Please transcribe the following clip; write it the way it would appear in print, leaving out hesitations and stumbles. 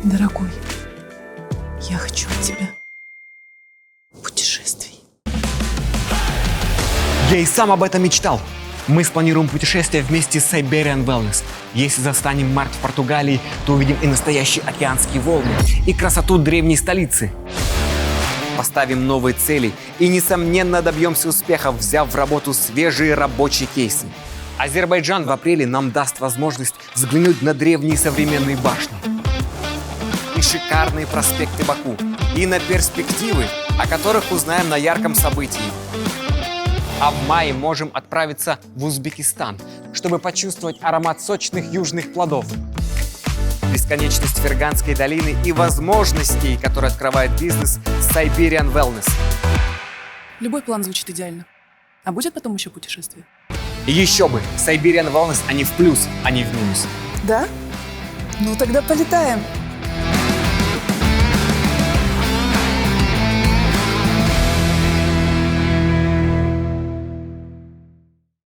Дорогой, я хочу от тебя путешествий. Я и сам об этом мечтал. Мы спланируем путешествие вместе с Siberian Wellness. Если застанем март в Португалии, то увидим и настоящие океанские волны, и красоту древней столицы. Поставим новые цели и, несомненно, добьемся успеха, взяв в работу свежие рабочие кейсы. Азербайджан в апреле нам даст возможность взглянуть на древние современные башни и шикарные проспекты Баку, и на перспективы, о которых узнаем на ярком событии. А в мае можем отправиться в Узбекистан, чтобы почувствовать аромат сочных южных плодов, бесконечность Ферганской долины и возможностей, которые открывает бизнес Siberian Wellness. Любой план звучит идеально. А будет потом еще путешествие? И еще бы, Siberian Wellness, они в плюс, а не в минус. Да? Ну тогда полетаем.